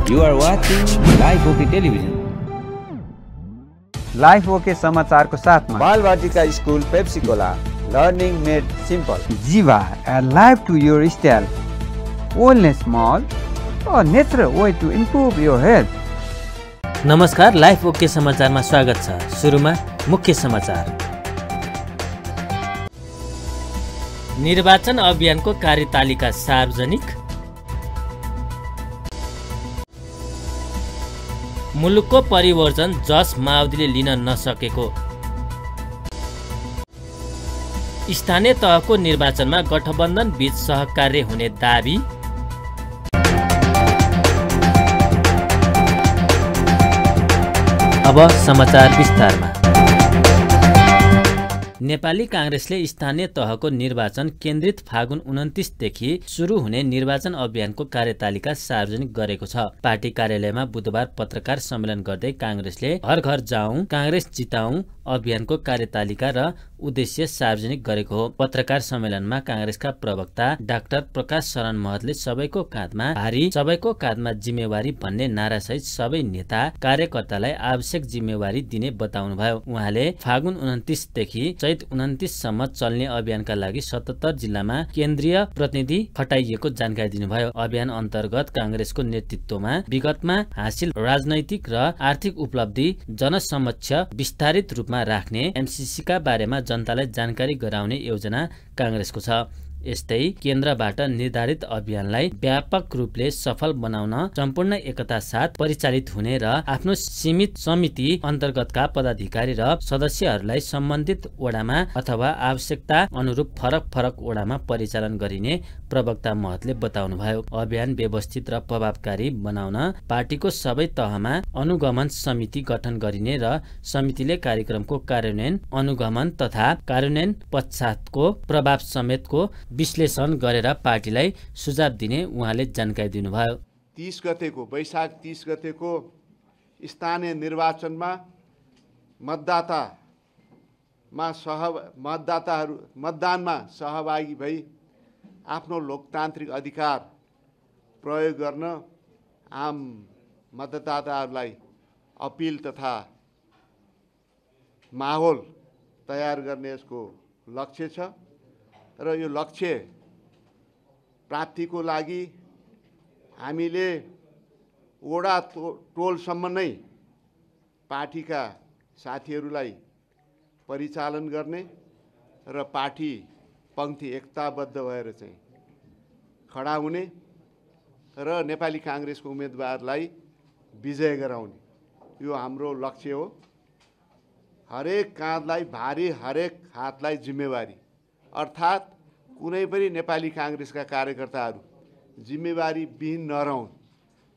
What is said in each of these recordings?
You are watching Live OK Television. Life okay समाचारको साथमा Balvatika school Pepsicola learning made simple Jiva life to your style wellness mall a natural way to improve your health. नमस्कार, life okay समाचारमा स्वागत छ। सुरुमा मुख्य समाचार। निर्वाचन अभियानको कार्यतालिका सार्वजनिक। मुलुकको परिवर्तन जस माओवादीले लिन नसकेको। स्थानीय तहको निर्वाचनमा गठबन्धन बीच सहकार्य हुने दाबी। अब समाचार विस्तारमा। नेपाली कांग्रेसले स्थानीय तहको निर्वाचन केन्द्रित फागुन 29 देखि सुरु हुने निर्वाचन अभियानको कार्यतालिका सार्वजनिक गरेको छ। पार्टी कार्यालयमा बुधबार पत्रकार सम्मेलन गर्दै कांग्रेसले हर घर जाउँ कांग्रेस जिताउँ अभियानको कार्यतालिका र उद्देश्य सार्वजनिक गरेको हो। पत्रकार सम्मेलनमा कांग्रेसका प्रवक्ता डाक्टर प्रकाश शरण महतले सबैको काँधमा भारी सबैको काँधमा जिम्मेवारी भन्ने नारासहित सबै नेता कार्यकर्तालाई आवश्यक जिम्मेवारी दिने बताउनुभयो। उहाँले फागुन 29 देखि चैत 29 सम्म चल्ने अभियानका लागि 77 जिल्लामा केन्द्रीय प्रतिनिधि खटाइएको जानकारी दिनुभयो। अभियान अन्तर्गत कांग्रेसको नेतृत्वमा विगतमा हासिल राजनैतिक र आर्थिक उपलब्धि जनसमक्ष विस्तारित रूपमा राख्ने एमसीसीका बारेमा जनतालाई जानकारी गराउने योजना कांग्रेसको छ। यस्तै केन्द्रबाट निर्धारित अभियानलाई व्यापक रूपले सफल बनाउन सम्पूर्ण एकता साथ परिचालित हुने र आफ्नो सीमित समिति अन्तर्गतका पदाधिकारी र सदस्यहरूलाई सम्बन्धित वडामा अथवा आवश्यकता अनुरूप फरक फरक वडामा परिचालन गरिने प्रवक्ता महतले बताउनुभयो। अभियान व्यवस्थित र प्रभावकारी बनाउन पार्टीको सबै तहमा अनुगमन समिति गठन गरिने र समितिले कार्यक्रमको कार्यान्वयन अनुगमन तथा कार्यान्वयन पश्चातको प्रभाव समेतको विश्लेषण गरेर पार्टीलाई सुझाव दिने उहाँले जानकारी दिनुभयो। 30 गतेको वैशाख 30 गतेको स्थानीय निर्वाचनमा मतदानमा सहभागी भई आफ्नो लोकतान्त्रिक अधिकार प्रयोग गर्न आम मतदाताहरूलाई अपिल तथा माहौल तयार गर्ने यसको लक्ष्य छ र यो लक्ष्य प्राप्तिको लागि हामीले वडा टोलसम्म नै पार्टीका साथीहरूलाई परिचालन गर्ने र पार्टी पंक्ति एकताबद्ध भएर चाहिँ खडा हुने र नेपाली कांग्रेसको उम्मेदवारलाई विजय गराउने यो हाम्रो लक्ष्य हो। हरेक काँधलाई भारी हरेक हातलाई जिम्मेवारी अर्थात् कुनै पनि नेपाली कांग्रेसका कार्यकर्ताहरू जिम्मेवारी विहीन नरहुन्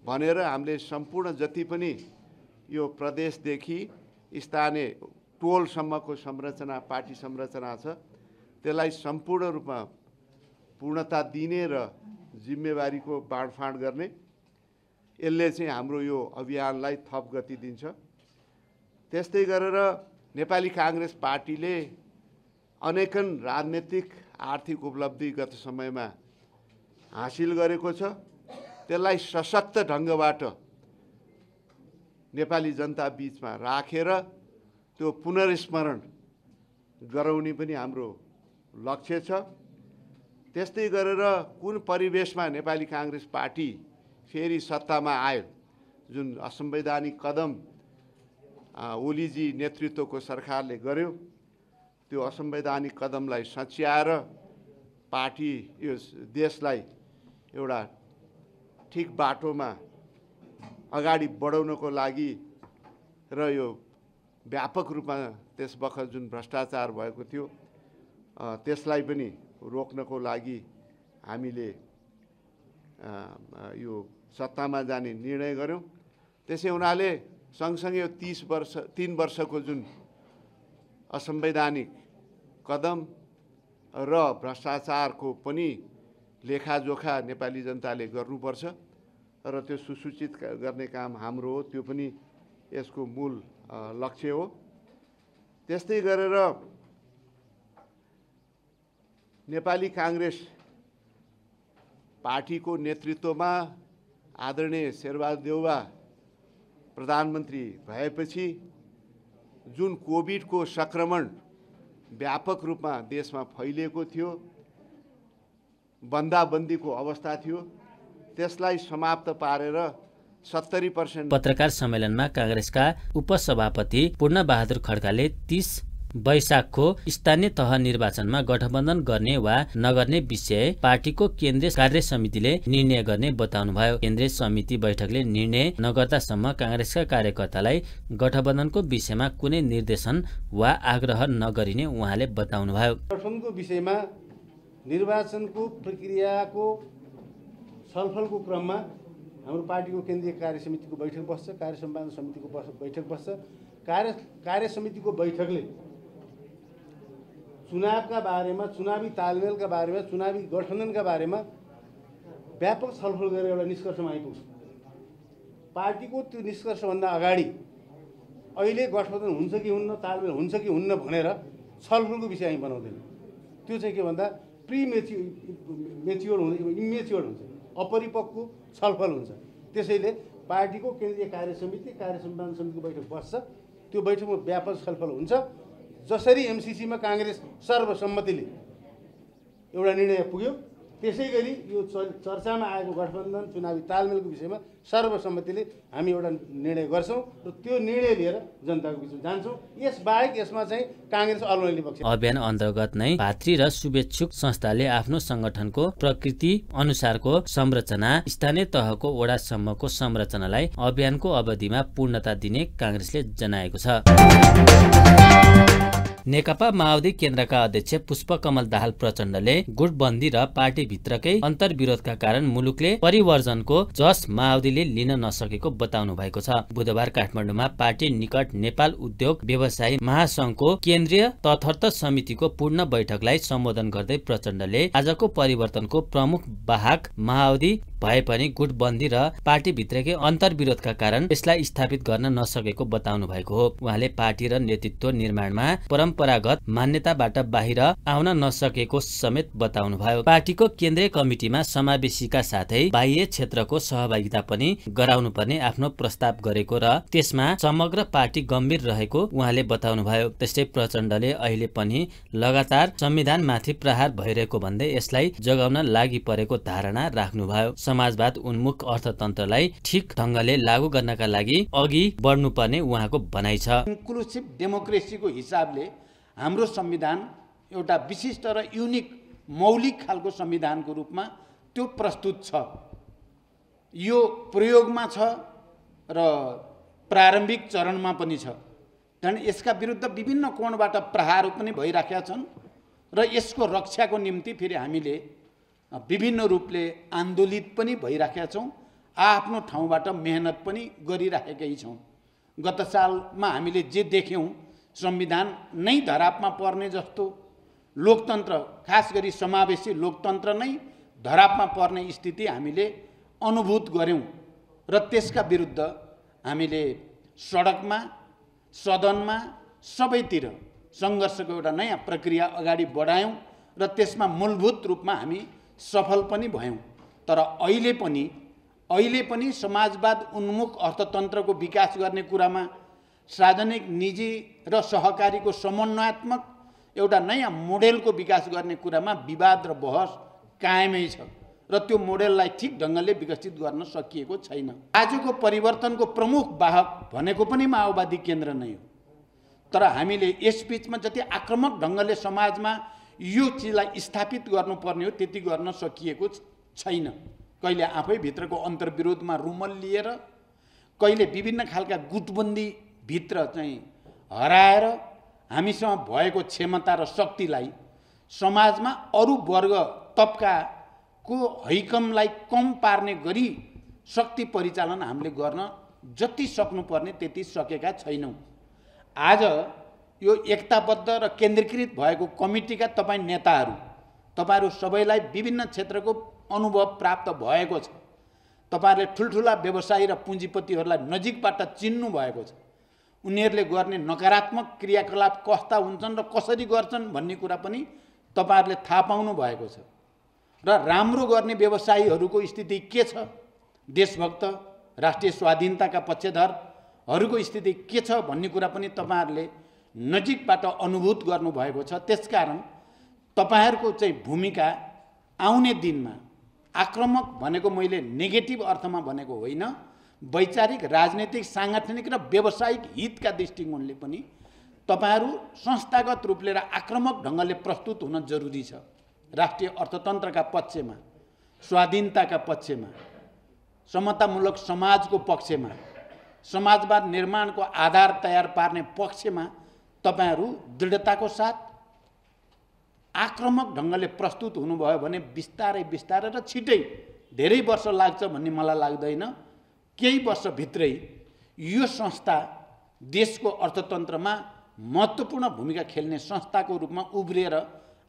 भनेर हामीले सम्पूर्ण जति पनि यो प्रदेशदेखि स्थानीय टोलसम्मको संरचना पार्टी संरचना छ त्यसलाई सम्पूर्ण रूपमा पूर्णता दिने र जिम्मेवारीको बाँडफाँड गर्ने यसले चाहिँ हाम्रो यो अभियानलाई थप गति दिन्छ। त्यस्तै गरेर नेपाली कांग्रेस पार्टीले अनेकन राजनीतिक आर्थिक उपलब्धि गत समयमा हासिल गरेको छ। त्यसलाई सशक्त ढङ्गबाट नेपाली जनता बीचमा राखेर त्यो पुनर्स्मरण गराउने पनि हाम्रो लक्ष्य छ। त्यस्तै गरेर कुन परिवेशमा नेपाली कांग्रेस पार्टी फेरि सत्तामा आयो, जुन असंवैधानिक कदम ओलीजी नेतृत्वको सरकारले गर्यो, त्यो असंवैधानिक कदमलाई सच्याएर पार्टी यो देशलाई एउटा ठिक बाटोमा अगाडि बढाउनको लागि र यो व्यापक रूपमा त्यस बखत जुन भ्रष्टाचार भएको थियो त्यसलाई पनि रोक्नको लागि हामीले यो सत्तामा जाने निर्णय गर्यौं। त्यसै हुनाले सँगसँगै यो 3 वर्षको जुन असंवैधानिक कदम र भ्रष्टाचारको पनि लेखाजोखा नेपाली जनताले गर्नुपर्छ र त्यो सुसूचित गर्ने काम हाम्रो हो। त्यो पनि यसको मूल लक्ष्य हो। त्यस्तै गरेर नेपाली कांग्रेस पार्टीको नेतृत्वमा आदरणीय शेरबहादुर देउवा प्रधानमन्त्री भएपछि जुन कोभिडको सङ्क्रमण व्यापक रूपमा देशमा फैलिएको थियो, बन्दाबन्दीको अवस्था थियो, त्यसलाई समाप्त पारेर 70%। पत्रकार सम्मेलनमा कांग्रेसका उपसभापति पूर्णबहादुर खड्काले 30 वैशाखको स्थानीय तह निर्वाचनमा गठबन्धन गर्ने वा नगर्ने विषय पार्टीको केन्द्रीय कार्य समितिले निर्णय गर्ने बताउनुभयो। केन्द्रीय समिति बैठकले निर्णय नगर्दासम्म कांग्रेसका कार्यकर्तालाई गठबन्धनको विषयमा कुनै निर्देशन वा आग्रह नगरिने उहाँले बताउनुभयो। गठबन्धनको विषयमा निर्वाचनको प्रक्रियाको छलफलको क्रममा हाम्रो पार्टीको केन्द्रीय कार्य समितिको बैठक बस्छ, कार्य सम्पादन समितिको बैठक बस्छ। कार्य समितिको बैठकले चुनावका बारेमा, चुनावी तालमेलका बारेमा, चुनावी गठबन्धनका बारेमा व्यापक छलफल गरेर एउटा निष्कर्षमा आइपुग्छ। पार्टीको त्यो निष्कर्षभन्दा अगाडि अहिले गठबन्धन हुन्छ कि हुन्न, तालमेल हुन्छ कि हुन्न भनेर छलफलको विषय हामी बनाउँदैन। त्यो चाहिँ के भन्दा मेच्योर हुन्छ, इमेच्योर हुन्छ, अपरिपक्व छलफल हुन्छ। त्यसैले पार्टीको केन्द्रीय कार्य समिति, कार्य सम्पादन समितिको बैठक बस्छ। त्यो बैठकमा व्यापक छलफल हुन्छ। जसरी एमसीसीमा कांग्रेस सर्वसम्मतिले एउटा निर्णय पुग्यो, त्यसै गरी यो चर्चामा आएको गठबन्धन चुनावी तालमेलको विषयमा सर्वसम्मतिले हामी एउटा निर्णय गर्छौँ र त्यो निर्णय लिएर जनताको बिचमा जान्छौँ। यसबाहेक यसमा चाहिँ कांग्रेस अलमैली पक्ष। अभियान अन्तर्गत नै भातृ र शुभेच्छुक संस्थाले आफ्नो संगठनको प्रकृति अनुसारको संरचना, स्थानीय तहको वडासम्मको संरचनालाई अभियानको अवधिमा पूर्णता दिने कांग्रेसले जनाएको छ। नेकपा माओवादी केन्द्रका अध्यक्ष पुष्पकमल दाहाल प्रचण्डले गुटबन्दी र पार्टीभित्रकै अन्तर्विरोधका कारण मुलुकले परिवर्तनको जस माओवादीले लिन नसकेको बताउनु भएको छ। बुधबार काठमाडौँमा पार्टी निकट नेपाल उद्योग व्यवसायी महासंघको केन्द्रीय तथर्थ समितिको पूर्ण बैठकलाई सम्बोधन गर्दै प्रचण्डले आजको परिवर्तनको प्रमुख वाहक माओवादी भए पनि गुटबन्दी र पार्टीभित्रकै अन्तर्विरोधका कारण यसलाई स्थापित गर्न नसकेको बताउनु भएको हो। उहाँले पार्टी र नेतृत्व निर्माणमा परम्परागत मान्यताबाट बाहिर आउन नसकेको समेत बताउनुभयो। पार्टीको केन्द्रीय कमिटीमा समावेशीका साथै बाह्य क्षेत्रको सहभागिता पनि गराउनुपर्ने आफ्नो प्रस्ताव गरेको र त्यसमा समग्र पार्टी गम्भीर रहेको उहाँले बताउनुभयो। त्यस्तै प्रचण्डले अहिले पनि लगातार संविधानमाथि प्रहार भइरहेको भन्दै यसलाई जगाउन लागि परेको धारणा राख्नुभयो। समाजवाद उन्मुख अर्थतन्त्रलाई ठिक ढंगले लागू गर्नका लागि अघि बढ्नुपर्ने उहाँको भनाइ छ। इन्क्लुसिभ डेमोक्रेसीको हिसाबले हाम्रो संविधान एउटा विशिष्ट र युनिक मौलिक खालको संविधानको रूपमा त्यो प्रस्तुत छ। यो प्रयोगमा छ र प्रारम्भिक चरणमा पनि छ। कारण यसका विरुद्ध विभिन्न कोणबाट प्रहारहरू पनि भइराखेका छन् र यसको रक्षाको निम्ति फेरि हामीले विभिन्न रूपले आन्दोलित पनि भइराखेका छौँ। आफ्नो ठाउँबाट मेहनत पनि गरिराखेकै छौँ। गत सालमा हामीले जे देख्यौँ, संविधान नै धरापमा पर्ने जस्तो, लोकतन्त्र खास गरी समावेशी लोकतन्त्र नै धरापमा पर्ने स्थिति हामीले अनुभूत गऱ्यौँ र त्यसका विरुद्ध हामीले सडकमा, सदनमा, सबैतिर सङ्घर्षको एउटा नयाँ प्रक्रिया अगाडि बढायौँ र त्यसमा मूलभूत रूपमा हामी सफल पनि भयौँ। तर अहिले पनि समाजवाद उन्मुख अर्थतन्त्रको विकास गर्ने कुरामा सार्वजनिक, निजी र सहकारीको समन्वयात्मक एउटा नयाँ मोडेलको विकास गर्ने कुरामा विवाद र बहस कायमै छ र त्यो मोडेललाई ठिक ढङ्गले विकसित गर्न सकिएको छैन। आजको परिवर्तनको प्रमुख वाहक भनेको पनि माओवादी केन्द्र नै हो। तर हामीले यसबीचमा जति आक्रामक ढङ्गले समाजमा यो चिजलाई स्थापित गर्नुपर्ने हो त्यति गर्न सकिएको छैन। कहिले आफैभित्रको अन्तर्विरोधमा रुमल लिएर, कहिले विभिन्न खालका गुटबन्दी भित्र चाहिँ हराएर हामीसँग भएको क्षमता र शक्तिलाई समाजमा अरू वर्ग तबकाको हैकमलाई कम पार्ने गरी शक्ति परिचालन हामीले गर्न जति सक्नुपर्ने त्यति सकेका छैनौँ। आज यो एकताबद्ध र केन्द्रीकृत भएको कमिटीका तपाईँहरू सबैलाई विभिन्न क्षेत्रको अनुभव प्राप्त भएको छ। तपाईँहरूले ठुल्ठुला व्यवसायी र पुँजीपतिहरूलाई नजिकबाट चिन्नु भएको छ। उनीहरूले गर्ने नकारात्मक क्रियाकलाप कस्ता हुन्छन् र कसरी गर्छन् भन्ने कुरा पनि तपाईँहरूले थाहा पाउनु भएको छ। र राम्रो गर्ने व्यवसायीहरूको स्थिति के छ देशभक्त राष्ट्रिय स्वाधीनताका पक्षधरहरूको स्थिति के छ भन्ने कुरा पनि तपाईहरुले नजिकबाट अनुभूत गर्नुभएको छ। त्यसकारण तपाईहरुको चाहिँ भूमिका आउने दिनमा आक्रमक भनेको मैले नेगेटिभ अर्थमा भनेको होइन, वैचारिक राजनीतिक सांगठनिक र व्यावसायिक हितका दृष्टिकोणले पनि तपाईहरु संस्थागत रूपले र आक्रमक ढङ्गले प्रस्तुत हुन जरुरी छ। राष्ट्रिय अर्थतन्त्रका पक्षमा, स्वाधीनताका पक्षमा, समतामूलक समाजको पक्षमा, समाजवाद निर्माणको आधार तयार पार्ने पक्षमा तपाईहरु दृढताको साथ आक्रमक ढङ्गले प्रस्तुत हुनुभयो भने बिस्तारै बिस्तारै र छिटै धेरै वर्ष लाग्छ भन्ने मलाई लाग्दैन। केही वर्षभित्रै यो संस्था देशको अर्थतन्त्रमा महत्त्वपूर्ण भूमिका खेल्ने संस्थाको रूपमा उब्रिएर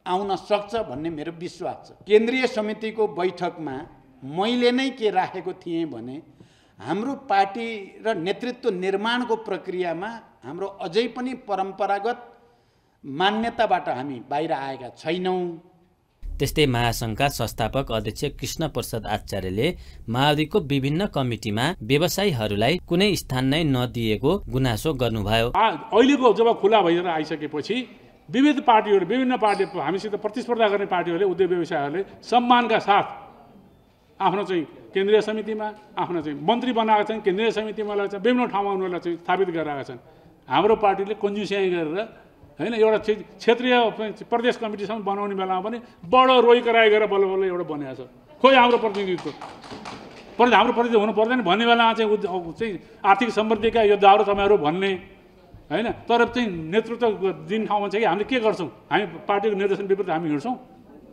आउन सक्छ भन्ने मेरो विश्वास छ। केन्द्रीय समितिको बैठकमा मैले नै के राखेको थिएँ भने हाम्रो पार्टी र नेतृत्व निर्माणको प्रक्रियामा हाम्रो अझै पनि परम्परागत मान्यताबाट हामी बाहिर आएका छैनौँ। त्यस्तै महासङ्घका संस्थापक अध्यक्ष कृष्ण प्रसाद आचार्यले माओवादीको विभिन्न कमिटीमा व्यवसायीहरूलाई कुनै स्थान नै नदिएको गुनासो गर्नुभयो। अहिलेको जब खुला भएर आइसकेपछि विविध पार्टीहरू, विभिन्न पार्टी, हामीसित प्रतिस्पर्धा गर्ने पार्टीहरूले, उद्योग व्यवसायहरूले सम्मानका साथ आफ्नो चाहिँ केन्द्रीय समितिमा, आफ्नो चाहिँ मन्त्री बनाएका छन्, केन्द्रीय समितिमा लगाएका छन्, विभिन्न ठाउँमा उनीहरूलाई चाहिँ स्थापित गरेका छन्। हाम्रो पार्टीले कन्जुस्याइ गरेर हैन एउटा क्षेत्रीय प्रदेश कमिटीसम्म बनाउने बेलामा पनि बडो रोइ कराइ गरेर बल्ल बल्ल एउटा बनाएको छ। खोइ हाम्रो प्रतिनिधित्व हाम्रो प्रतिनिधि हुनु पर्दैन भन्ने बेलामा चाहिँ आर्थिक समृद्धिका योद्धाहरू तपाईँहरू भन्ने हैन। तर चाहिँ नेतृत्व दिन ठाउँमा चाहिँ हामीले के गर्छौँ, हामी पार्टीको निर्देशन विपरीत हामी हिँड्छौँ,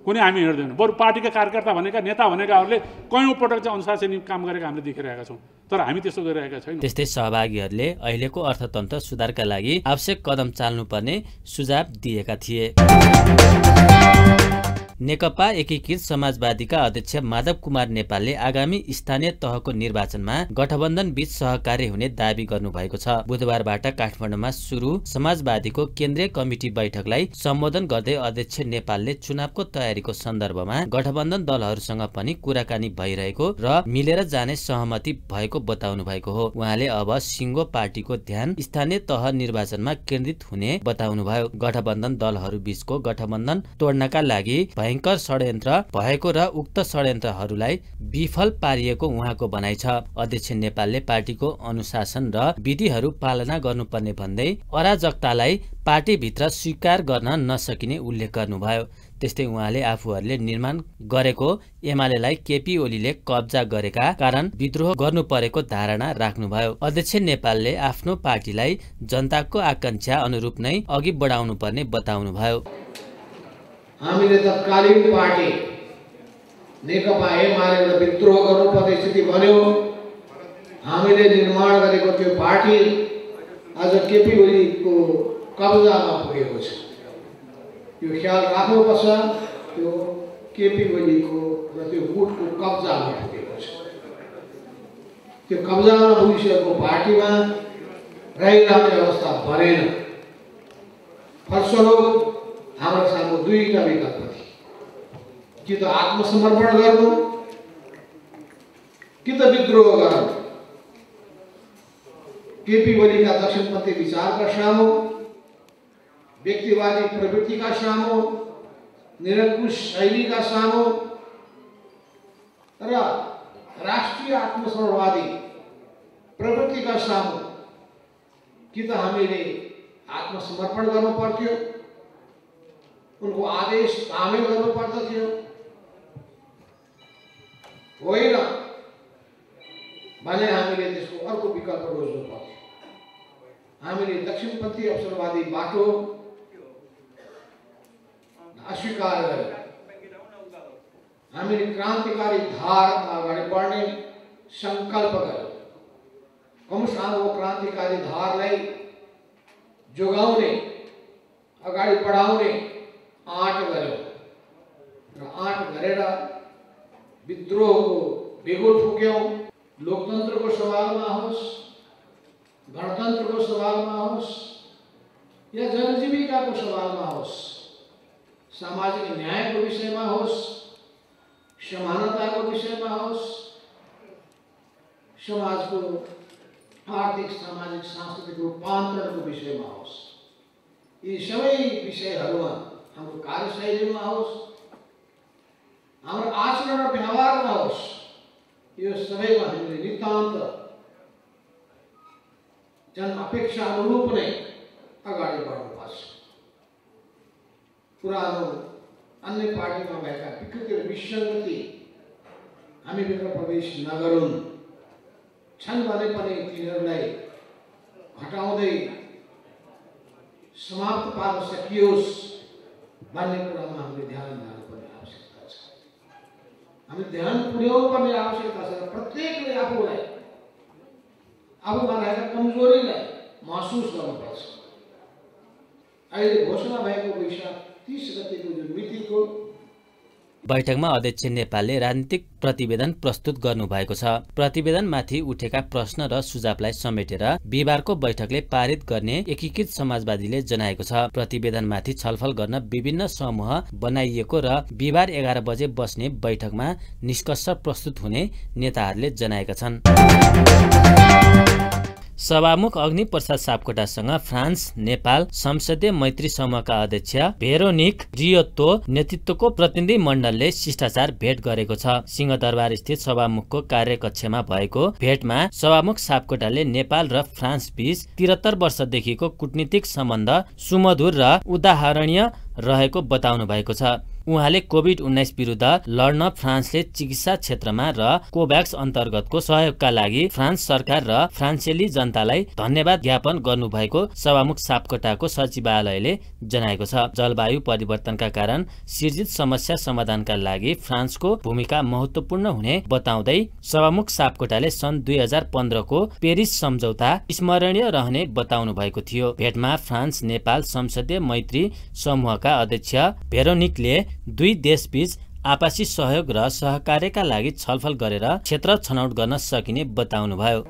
कुनै हामी हिँड्दैनौँ। बरु पार्टीका कार्यकर्ता भनेका, नेता भनेकाहरूले कयौँ पटक चाहिँ अनुशासनिक काम गरेका हामीले देखिरहेका छौँ, तर हामी त्यस्तो गरिरहेका छैनौँ। त्यस्तै सहभागीहरूले अहिलेको अर्थतन्त्र सुधारका लागि आवश्यक कदम चाल्नुपर्ने सुझाव दिएका थिए। नेकपा एकीकृत समाजवादीका अध्यक्ष माधव कुमार नेपालले आगामी स्थानीय तहको निर्वाचनमा गठबन्धन बीच सहकार्य हुने दावी गर्नुभएको छ। बुधबारबाट काठमाडौँमा सुरु समाजवादीको केन्द्रीय कमिटी बैठकलाई सम्बोधन गर्दै अध्यक्ष नेपालले चुनावको तयारीको सन्दर्भमा गठबन्धन दलहरूसँग पनि कुराकानी भइरहेको र मिलेर जाने सहमति भएको बताउनु भएको हो। उहाँले अब सिङ्गो पार्टीको ध्यान स्थानीय तह निर्वाचनमा केन्द्रित हुने बताउनुभयो। गठबन्धन दलहरू बीचको गठबन्धन तोड्नका लागि भयंकर षड्यन्त्र भएको र उक्त षड्यन्त्रहरूलाई विफल पारिएको उहाँको भनाइ छ। अध्यक्ष नेपालले पार्टीको अनुशासन र विधिहरू पालना गर्नुपर्ने भन्दै अराजकतालाई पार्टीभित्र स्वीकार गर्न नसकिने उल्लेख गर्नुभयो। त्यस्तै उहाँले आफूहरूले निर्माण गरेको एमालेलाई केपी ओलीले कब्जा गरेका कारण विद्रोह गर्नु परेको धारणा राख्नुभयो। अध्यक्ष नेपालले आफ्नो पार्टीलाई जनताको आकांक्षा अनुरूप नै अघि बढाउनु पर्ने बताउनुभयो। हामीले तत्कालीन पार्टी नेकपा एमाले विद्रोह गर्नुपर्ने स्थिति बन्यो। हामीले निर्माण गरेको त्यो पार्टी आज केपी ओलीको कब्जामा पुगेको छ। यो ख्याल राख्नुपर्छ, त्यो केपी ओलीको र त्यो गुटको कब्जामा पुगेको छ। त्यो कब्जामा पुगिसकेको पार्टीमा रहिरहने अवस्था बनेन। फलस्वरूप हाम्रो सामु दुईटा विकल्प थिए, कि त आत्मसमर्पण गर्नु कि त विद्रोह गर्नु। केपी ओलीका दक्षिणपन्थी विचारका सामु, व्यक्तिवादी प्रवृत्तिका सामु, निरङ्कुश शैलीका सामु र राष्ट्रिय आत्मसमर्पणवादी प्रवृत्तिका सामु कि त हामीले आत्मसमर्पण गर्नु पर्थ्यो, उनको आदेश तामेल गर्नु पर्दथ्यो, होइन भने हामीले त्यसको अर्को विकल्प रोज्नु पर्थ्यो। हामीले दक्षिणपन्थी अवसरवादी बाटो अस्वीकार गर्यौँ। हामीले क्रान्तिकारी धारमा अगाडि बढ्ने सङ्कल्प गर्यौँ। कमुसको क्रान्तिकारी धारलाई जोगाउने, अगाडि बढाउने आँट गर्यो र आँट गरेर विद्रोहको बेगुल फुक्यौँ। लोकतन्त्रको सवालमा होस्, गणतन्त्रको सवालमा होस् या जनजीविकाको सवालमा होस्, सामाजिक न्यायको विषयमा होस्, समानताको विषयमा होस्, समाजको आर्थिक सामाजिक सांस्कृतिक रूपान्तरणको विषयमा होस्, यी सबै विषयहरूमा हाम्रो कार्यशैलीमा होस्, हाम्रो आचरण र व्यवहारमा होस्, यो सबैमा हामीले नितान्त जन अपेक्षा अनुरूप नै अगाडि बढ्नुपर्छ। पुरानो अन्य पार्टीमा भएका विकृति र विसङ्गति हामीभित्र प्रवेश नगरून्, छन् भने पनि तिनीहरूलाई हटाउँदै समाप्त पार्न सकियोस् भन्ने कुरामा हामीले ध्यान दिनुपर्ने आवश्यकता छ। हामीले ध्यान पुर्याउनु पर्ने आवश्यकता छ। प्रत्येकले आफूमा रहेका कमजोरीलाई महसुस गर्नुपर्छ। अहिले घोषणा भएको वैशाख 30 गतेको जुन मितिको बैठकमा अध्यक्ष नेपालले राजनीतिक प्रतिवेदन प्रस्तुत गर्नुभएको छ। प्रतिवेदनमाथि उठेका प्रश्न र सुझावलाई समेटेर बिहिबारको बैठकले पारित गर्ने एकीकृत समाजवादीले जनाएको छ। प्रतिवेदनमाथि छलफल गर्न विभिन्न समूह बनाइएको र बिहिबार 11 बजे बस्ने बैठकमा निष्कर्ष प्रस्तुत हुने नेताहरूले जनाएका छन्। सभामुख अग्नि प्रसाद सापकोटासँग फ्रान्स नेपाल संसदीय मैत्री समूहका अध्यक्ष भेरोनिक रियोतो नेतृत्वको प्रतिनिधि मण्डलले शिष्टाचार भेट गरेको छ। सिंहदरबार स्थित सभामुखको कार्यकक्षमा भएको भेटमा सभामुख सापकोटाले नेपाल र फ्रान्स बीच 73 वर्षदेखिको कूटनीतिक सम्बन्ध सुमधुर र उदाहरणीय रहेको बताउनु भएको छ। उहाँले कोभिड-19 विरुद्ध लड्न फ्रान्सले चिकित्सा क्षेत्रमा र कोभ्याक्स अन्तर्गतको सहयोगका लागि फ्रान्स सरकार र फ्रान्सेली जनतालाई धन्यवाद ज्ञापन गर्नुभएको सभामुख सापकोटाको सचिवालयले जनाएको छ। जलवायु परिवर्तनका कारण सिर्जित समस्या समाधानका लागि फ्रान्सको भूमिका महत्त्वपूर्ण हुने बताउँदै सभामुख सापकोटाले सन् 2015 को पेरिस सम्झौता स्मरणीय रहने बताउनु भएको थियो। भेटमा फ्रान्स नेपाल संसदीय मैत्री समूहका अध्यक्ष भेरोनिकले दुई देशबीच आपसी सहयोग र सहकार्यका लागि छलफल गरेर क्षेत्र छनौट गर्न सकिने बताउनुभयो।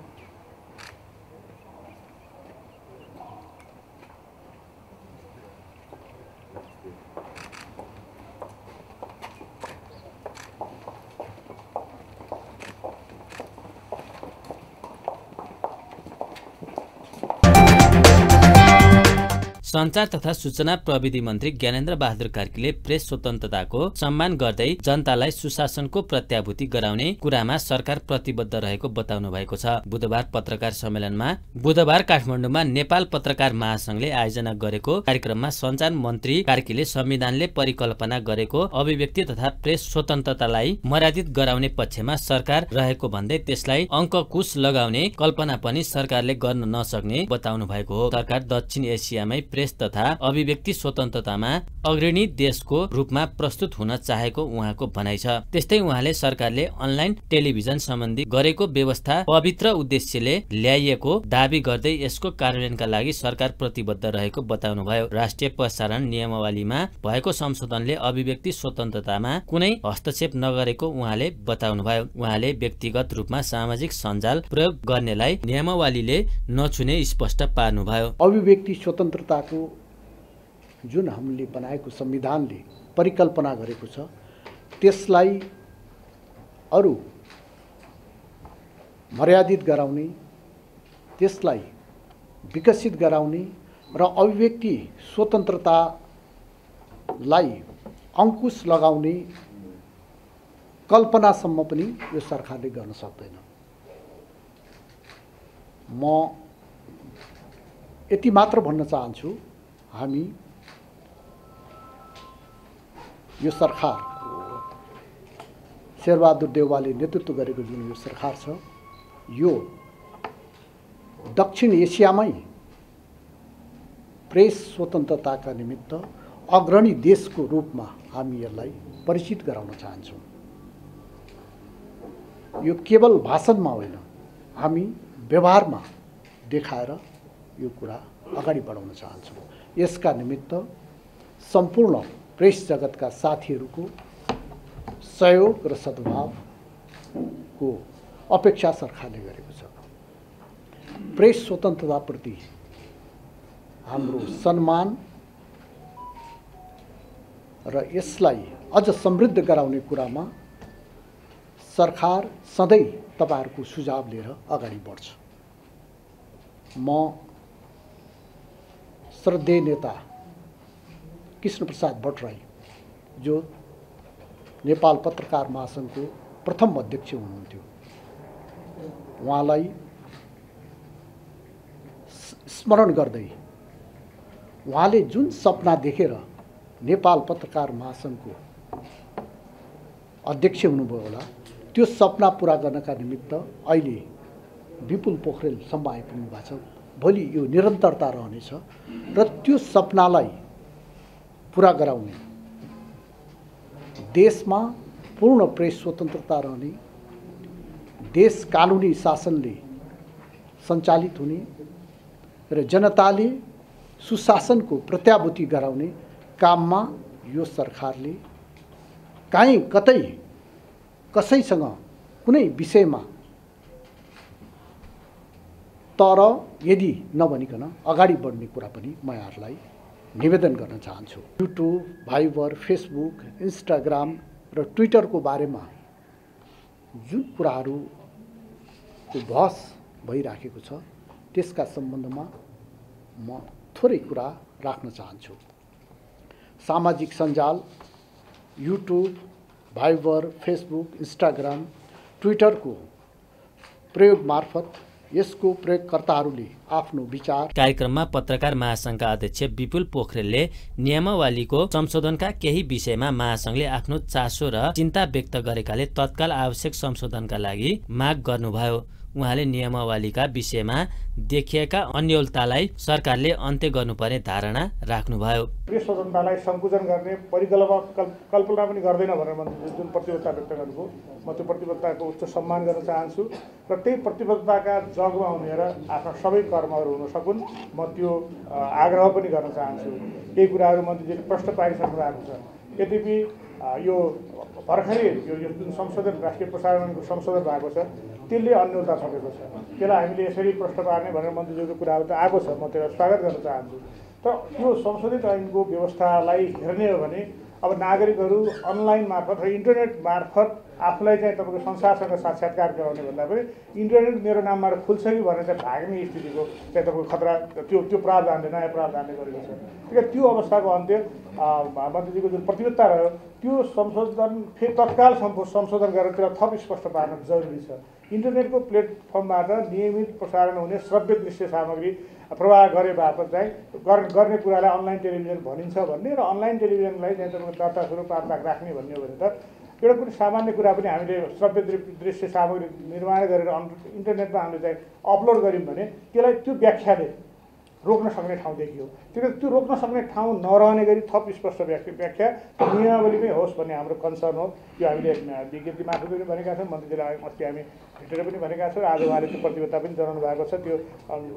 सञ्चार तथा सूचना प्रविधि मन्त्री ज्ञानेन्द्र बहादुर कार्कीले प्रेस स्वतन्त्रताको सम्मान गर्दै जनतालाई सुशासनको प्रत्याभूति गराउने कुरामा सरकार प्रतिबद्ध रहेको बताउनु भएको छ। बुधबार काठमाडौँमा नेपाल पत्रकार महासंघले आयोजना गरेको कार्यक्रममा सञ्चार मन्त्री कार्कीले संविधानले परिकल्पना गरेको अभिव्यक्ति तथा प्रेस स्वतन्त्रतालाई मर्यादित गराउने पक्षमा सरकार रहेको भन्दै त्यसलाई अंककुश लगाउने कल्पना पनि सरकारले गर्न नसक्ने बताउनु भएको हो। सरकार दक्षिण एसियामै प्रेस तथा अभिव्यक्ति स्वतन्त्रतामा अग्रणी देशको रूपमा प्रस्तुत हुन चाहेको उहाँको भनाइ छ। त्यस्तै उहाँले सरकारले अनलाइन टेलिभिजन सम्बन्धी गरेको व्यवस्था पवित्र उद्देश्यले ल्याइएको दावी गर्दै यसको कार्यान्वयनका लागि सरकार प्रतिबद्ध रहेको बताउनुभयो। राष्ट्रिय प्रसारण नियमावलीमा भएको संशोधनले अभिव्यक्ति स्वतन्त्रतामा कुनै हस्तक्षेप नगरेको उहाँले बताउनुभयो। उहाँले व्यक्तिगत रूपमा सामाजिक सञ्जाल प्रयोग गर्नेलाई नियमावलीले नछुने स्पष्ट पार्नुभयो। अभिव्यक्ति स्वतन्त्रताको जुन हामीले बनाएको संविधानले परिकल्पना गरेको छ त्यसलाई अरू मर्यादित गराउने, त्यसलाई विकसित गराउने र अभिव्यक्ति स्वतन्त्रतालाई अंकुश लगाउने कल्पनासम्म पनि यो सरकारले गर्न सक्दैन। म यति मात्र भन्न चाहन्छु, हामी यो सरकार शेरबहादुर देउवाले नेतृत्व गरेको जुन यो सरकार छ यो दक्षिण एसियामै प्रेस स्वतन्त्रताका निमित्त अग्रणी देशको रूपमा हामी यसलाई परिचित गराउन चाहन्छौँ। यो केवल भाषणमा होइन, हामी व्यवहारमा देखाएर यो कुरा अगाडि बढाउन चाहन्छौँ। यसका निमित्त सम्पूर्ण प्रेस जगतका साथीहरूको सहयोग र सद्भावको अपेक्षा सरकारले गरेको छ। प्रेस स्वतन्त्रताप्रति हाम्रो सम्मान र यसलाई अझ समृद्ध गराउने कुरामा सरकार सधैँ तपाईहरुको सुझाव लिएर अगाडि बढ्छ। म श्रद्धेय नेता कृष्णप्रसाद भट्टराई जो नेपाल पत्रकार महासंघको प्रथम अध्यक्ष हुनुहुन्थ्यो, उहाँलाई स्मरण गर्दै उहाँले जुन सपना देखेर नेपाल पत्रकार महासंघको अध्यक्ष हुनुभयो होला, त्यो सपना पूरा गर्नका निमित्त अहिले विपुल पोखरेलसम्म आइपुग्नु भएको छ। भोलि यो निरन्तरता रहनेछ र त्यो सपनालाई पूरा गराउने, देशमा पूर्ण प्रेस स्वतन्त्रता रहने, देश कानुनी शासनले सञ्चालित हुने र जनताले सुशासनको प्रत्याभूति गराउने काममा यो सरकारले काहीँ कतै कसैसँग कुनै विषयमा तर यदि नभनिकन अगाडि बढ्ने कुरा पनि म यहाँहरूलाई निवेदन गर्न चाहन्छु। युट्युब, भाइबर, फेसबुक, इन्स्टाग्राम र ट्विटरको बारेमा जुन कुराहरूको बहस भइराखेको छ त्यसका सम्बन्धमा म थोरै कुरा राख्न चाहन्छु। सामाजिक सञ्जाल युट्युब, भाइबर, फेसबुक, इन्स्टाग्राम, ट्विटरको प्रयोग मार्फत यसको प्रयोगकर्ताहरूले आफ्नो विचार। कार्यक्रममा पत्रकार महासंघका अध्यक्ष विपुल पोखरेलले नियमावलीको संशोधनका केही विषयमा महासंघले आफ्नो चासो र चिन्ता व्यक्त गरेकाले तत्काल आवश्यक संशोधनका लागि माग गर्नुभयो। उहाँले नियमावलीका विषयमा देखिएका अन्योलतालाई सरकारले अन्त्य गर्नुपर्ने धारणा राख्नुभयो। प्रेस स्वतन्त्रतालाई संकुचन गर्ने कल्पना पनि गर्दैन भनेर जुन प्रतिबद्धता व्यक्त गर्नुभयो, म त्यो प्रतिबद्धताको उच्च सम्मान गर्न चाहन्छु र त्यही प्रतिबद्धताका जगमा उनीहरू आफ्ना सबै कर्महरू हुन सकुन्, म त्यो आग्रह पनि गर्न चाहन्छु। केही कुराहरू मन्त्रीजीले प्रश्न पारिसक्नु भएको छ। यद्यपि यो भर्खरै यो जुन संशोधन राष्ट्रिय प्रसारणको संशोधन भएको छ त्यसले अन्यलता थपेको छ। त्यसलाई हामीले यसरी प्रश्न पार्ने भनेर मन्त्रीज्यूको कुराहरू त आएको छ, म त्यसलाई स्वागत गर्न चाहन्छु। तर यो संशोधित ऐनको व्यवस्थालाई हेर्ने हो भने अब नागरिकहरू अनलाइन मार्फत र इन्टरनेट मार्फत आफूलाई चाहिँ तपाईँको संसारसँग साक्षात्कार गराउने भन्दा पनि इन्टरनेट मेरो नामबाट खुल्छ कि भनेर चाहिँ भाग्ने स्थितिको चाहिँ तपाईँको खतरा त्यो प्रावधानले नयाँ प्रावधानले गरेको छ। ठिकै, त्यो अवस्थाको अन्त्य मन्त्रीजीको जुन प्रतिबद्धता रह्यो त्यो संशोधन फेरि तत्काल संशोधन गरेर त्यसलाई थप स्पष्ट पार्न जरुरी छ। इन्टरनेटको प्लेटफर्मबाट नियमित प्रसारण हुने श्रव्य दृश्य सामग्री प्रवाह गरे बापत चाहिँ गर्ने कुरालाई अनलाइन टेलिभिजन भनिन्छ भन्ने र अनलाइन टेलिभिजनलाई चाहिँ तपाईँको दर्ता स्वरूप 5 लाख राख्ने भन्ने हो भने त एउटा कुनै सामान्य कुरा पनि हामीले श्रव्य दृश्य सामग्री निर्माण गरेर इन्टरनेटमा हामीले चाहिँ अपलोड गऱ्यौँ भने त्यसलाई त्यो व्याख्याले रोक्न सक्ने ठाउँ देखियो। त्यो रोक्न सक्ने ठाउँ नरहने गरी थप स्पष्ट व्याख्या नियमावलीमै होस् भन्ने हाम्रो कन्सर्न हो। यो हामीले विज्ञप्ति मार्फत पनि भनेका छौँ, मन्त्रीजीलाई अस्ति हामी भेटेर पनि भनेका छौँ, आज उहाँले त्यो प्रतिबद्धता पनि जनाउनु भएको छ। त्यो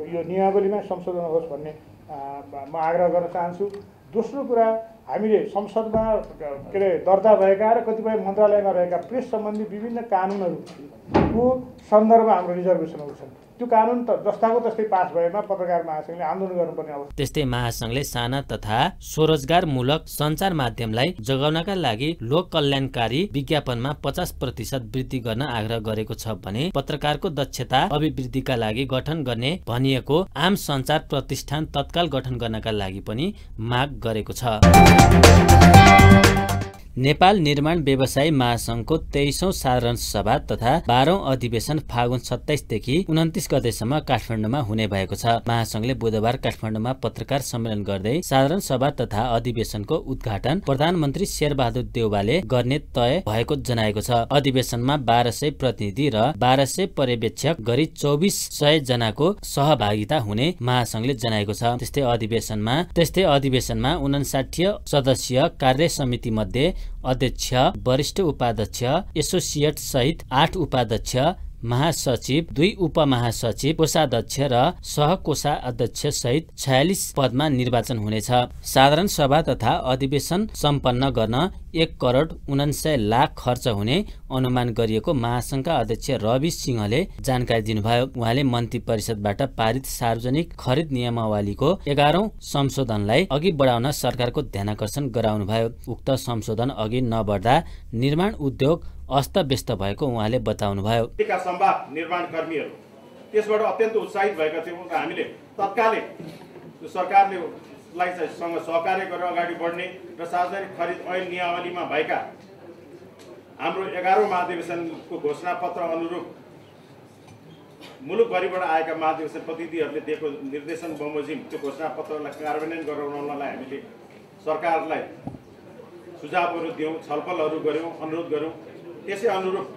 यो नियमावलीमा संशोधन होस् भन्ने म आग्रह गर्न चाहन्छु। दोस्रो कुरा, हामीले संसदमा के अरे दर्ता भएका र कतिपय मन्त्रालयमा रहेका प्रेस सम्बन्धी विभिन्न कानुनहरूको सन्दर्भमा हाम्रो रिजर्भेसनहरू छन्। त्यो कानुन त जस्ताको तस्तै पास भएमा पत्रकार महासंघले आन्दोलन गर्नुपर्ने अवस्था। त्यस्तै महासंघले साना तथा स्वरोजगारमूलक सञ्चार माध्यमलाई जगाउनका लागि लोक कल्याणकारी विज्ञापनमा 50% वृद्धि गर्न आग्रह गरेको छ भने पत्रकारको दक्षता अभिवृद्धिका लागि गठन गर्ने भनिएको आम सञ्चार प्रतिष्ठान तत्काल गठन गर्नका लागि पनि माग गरेको छ। नेपाल निर्माण व्यवसायी महासंघको 23औं साधारण सभा तथा 12औं अधिवेशन फागुन 27 देखि 29 गतेसम्म काठमाडौँमा हुने भएको छ। महासंघले बुधबार काठमाडौँमा पत्रकार सम्मेलन गर्दै साधारण सभा तथा अधिवेशनको उद्घाटन प्रधानमन्त्री शेरबहादुर देउवाले गर्ने तय भएको जनाएको छ। अधिवेशनमा 1200 प्रतिनिधि र 1200 पर्यवेक्षक गरी 2400 जनाको सहभागिता हुने महासंघले जनाएको छ। त्यस्तै अधिवेशनमा 59 सदस्यीय कार्य समिति मध्ये अध्यक्ष, वरिष्ठ उपाध्यक्ष, एसोसिएट सहित 8 उपाध्यक्ष, महासचिव, 2 उपमहासचिव, कोषाध्यक्ष र सहकोषाध्यक्ष सहित 46 पदमा निर्वाचन हुनेछ। साधारण सभा तथा अधिवेशन सम्पन्न गर्न 1,49,00,000 खर्च हुने अनुमान गरिएको महासंघका अध्यक्ष रवि सिंहले जानकारी दिनुभयो। उहाँले मन्त्री परिषदबाट पारित सार्वजनिक खरिद नियमावलीको 11औं संशोधनलाई अघि बढाउन सरकारको ध्यानाकर्षण गराउनुभयो। उक्त संशोधन अघि नबढ्दा निर्माण उद्योग अस्तव्यस्त भएको उहाँले बताउनुभयो। संवाद निर्माण कर्मीहरू त्यसबाट अत्यन्त उत्साहित भएका थियौँ र हामीले तत्कालै सरकारले चाहिँ सँग सहकार्य गरेर अगाडि बढ्ने र सार्वजनिक खरिद ऐन नियमावलीमा भएका हाम्रो 11औं महाधिवेशनको घोषणापत्र अनुरूप मुलुकभरिबाट आएका महाधिवेशन प्रतिनिधिहरूले दिएको निर्देशन बमोजिम त्यो घोषणापत्रलाई कार्यान्वयन गराउनलाई हामीले सरकारलाई सुझावहरू दियौँ, छलफलहरू गऱ्यौँ, अनुरोध गऱ्यौँ। त्यसै अनुरूप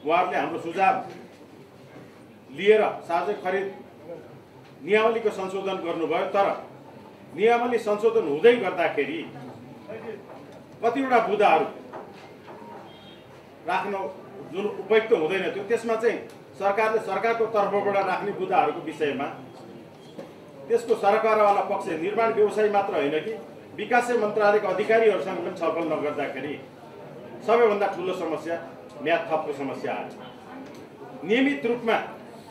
उहाँहरूले हाम्रो सुझाव लिएर सार्वजनिक खरिद नियमावलीको संशोधन गर्नुभयो। तर नियमावली संशोधन हुँदै गर्दाखेरि कतिवटा बुदाहरू राख्न जुन उपयुक्त हुँदैन थियो, त्यसमा चाहिँ सरकारले सरकारको तर्फबाट राख्ने बुदाहरूको विषयमा त्यसको सरकारवाला पक्ष निर्माण व्यवसायी मात्र होइन कि विकास मन्त्रालयका अधिकारीहरूसँग पनि छलफल नगर्दाखेरि सबैभन्दा ठुलो समस्या म्याद थपको समस्या आयो। नियमित रूपमा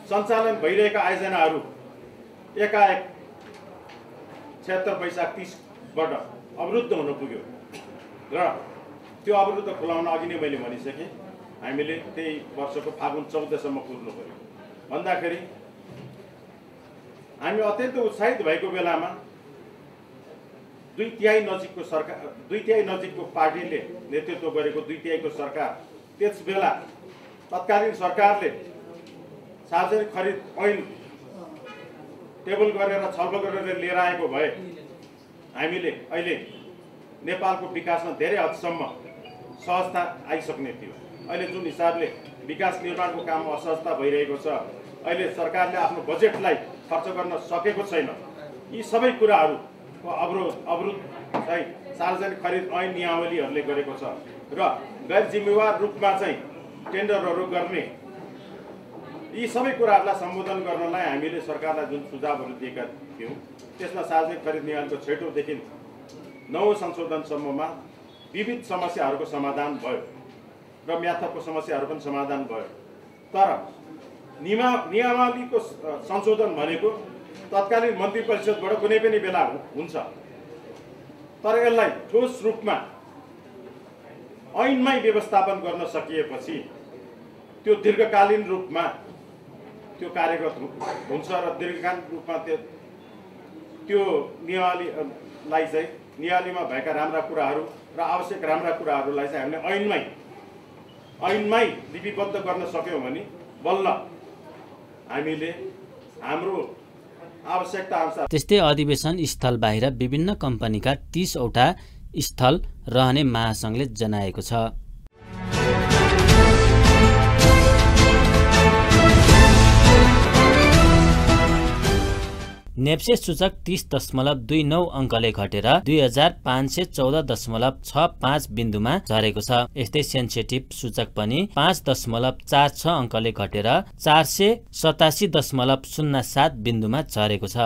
सञ्चालन भइरहेका आयोजनाहरू एकाएक 76 वैशाख 30बाट अवरुद्ध हुन पुग्यो र त्यो अवरुद्ध खुलाउन अघि नै मैले भनिसकेँ, हामीले त्यही वर्षको फागुन 14सम्म पुग्नु पर्यो। भन्दाखेरि हामी अत्यन्त उत्साहित भएको बेलामा 2/3 नजिकको सरकार, 2/3 नजिकको पार्टीले नेतृत्व गरेको 2/3को सरकार त्यस बेला तत्कालीन सरकारले सार्वजनिक खरिद ऐन टेबल गरेर छलफल गरेर लिएर आएको भए हामीले अहिले नेपालको विकासमा धेरै हदसम्म सहजता आइसक्ने थियो। अहिले जुन हिसाबले विकास निर्माणको काम असहजता भइरहेको छ, अहिले सरकारले आफ्नो बजेटलाई खर्च गर्न सकेको छैन। यी सबै कुराहरूको अवरुद्ध चाहिँ सार्वजनिक खरिद ऐन नियमावलीहरूले गरेको छ र गैर जिम्मेवार रूपमा चाहिँ टेन्डरहरू गर्ने यी सबै कुराहरूलाई सम्बोधन गर्नलाई हामीले सरकारलाई जुन सुझावहरू दिएका थियौँ त्यसमा सार्वजनिक खरिद नियमको 6औँदेखि 9औं संशोधनसम्ममा विविध समस्याहरूको समाधान भयो र म्याथको समस्याहरू पनि समाधान भयो। तर नियमावलीको संशोधन भनेको तत्कालीन मन्त्री परिषदबाट कुनै पनि बेला हुन्छ, तर यसलाई ठोस रूपमा ऐनमै व्यवस्थापन गर्न सकिएपछि त्यो दीर्घकालीन रूपमा त्यो कार्यगत हुन्छ र दीर्घकालीन रूपमा त्यो नियमावलीलाई चाहिँ नियमावलीमा भएका राम्रा कुराहरू र आवश्यक राम्रा कुराहरूलाई चाहिँ हामीले ऐनमै लिपिबद्ध गर्न सक्यौँ भने बल्ल हामीले हाम्रो आवश्यकता अनुसार। त्यस्तै अधिवेशन स्थल बाहिर विभिन्न कम्पनीका 30वटा स्थल रहने महासंघले जनाएको छ। नेप्से सूचक 30.29 अङ्कले घटेर 2514.65 बिन्दुमा झरेको छ। यस्तै सेन्सिटिभ सूचक पनि 5.46 अङ्कले घटेर 487.07 बिन्दुमा झरेको छ।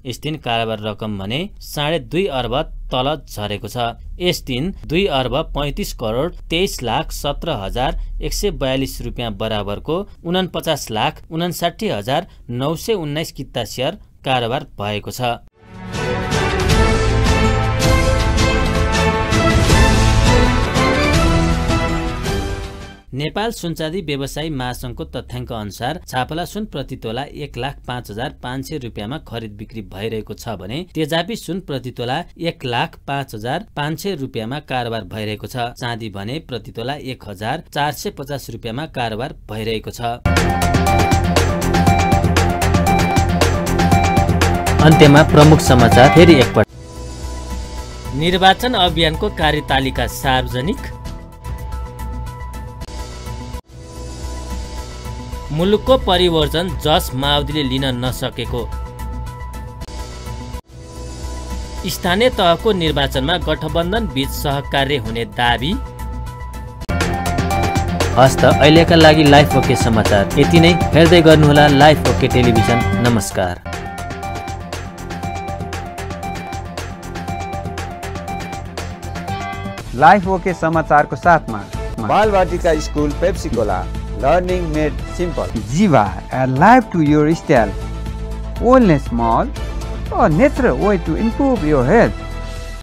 यस दिन कारोबार रकम भने 2.5 अर्ब तल झरेको छ। यस दिन 2 अर्ब 35 करोड 23,17,142 रुपियाँ बराबरको 49,59,919 किता सेयर कारोबार भएको छ। नेपाल सुनचाँदी व्यवसायी महासंघको तथ्याङ्क अनुसार छापला सुन प्रति तोला 1,05,500 रुपियाँमा खरिद बिक्री भइरहेको छ भने तेजाबी सुन प्रति तोला 1,05,500 रुपियाँमा कारोबार भइरहेको छ। चाँदी भने प्रति तोला 1,450 रुपियाँमा कारोबार भइरहेको छ। अन्त्यमा प्रमुख समाचार फेरि एकपटक। निर्वाचन अभियानको कार्यतालिका सार्वजनिक। मुलुकको परिवर्तन जस माओवादीले लिन नसकेको। स्थानीय तहको निर्वाचनमा गठबन्धन बीच सहकार्य हुने दाबी। हस्त अहिलेका लागि लाइफ ओके समाचार यति नै। हेर्दै गर्नुहोला लाइफ ओके टेलिभिजन। नमस्कार। लाइफ ओके समाचारको साथमा Balvatika school Pepsicola learning made simple. Jiva a life to your style, wellness mall, a natural way to improve your health.